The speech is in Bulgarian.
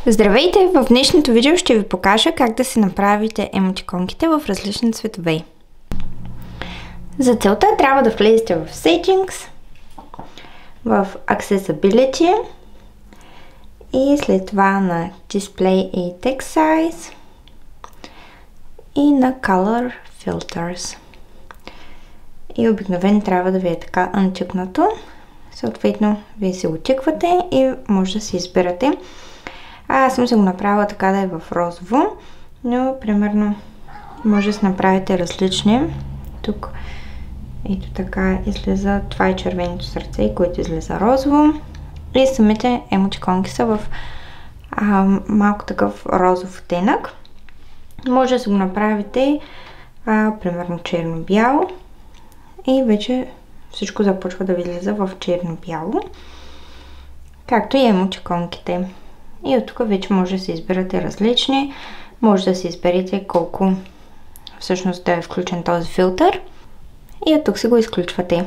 Здравейте! В днешното видео ще ви покажа как да си направите емотиконките в различни цветове. За целта трябва да влезете в Settings, в Accessibility и след това на Display и Text Size и на Color Filters. И обикновено трябва да ви е така антикнато. Съответно, вие се отиквате и може да си избирате. Аз съм се го направила така да е в розово, но примерно може да си направите различни. Тук ето така излиза, това е червеното сърце, което излиза розово. И самите емотиконки са в малко такъв розов оттенък. Може да си го направите примерно черно-бяло и вече всичко започва да ви излиза в черно-бяло, както и емотиконките. И от тук вече може да се избирате различни. Може да си изберете колко всъщност да е включен този филтър. И от тук си го изключвате.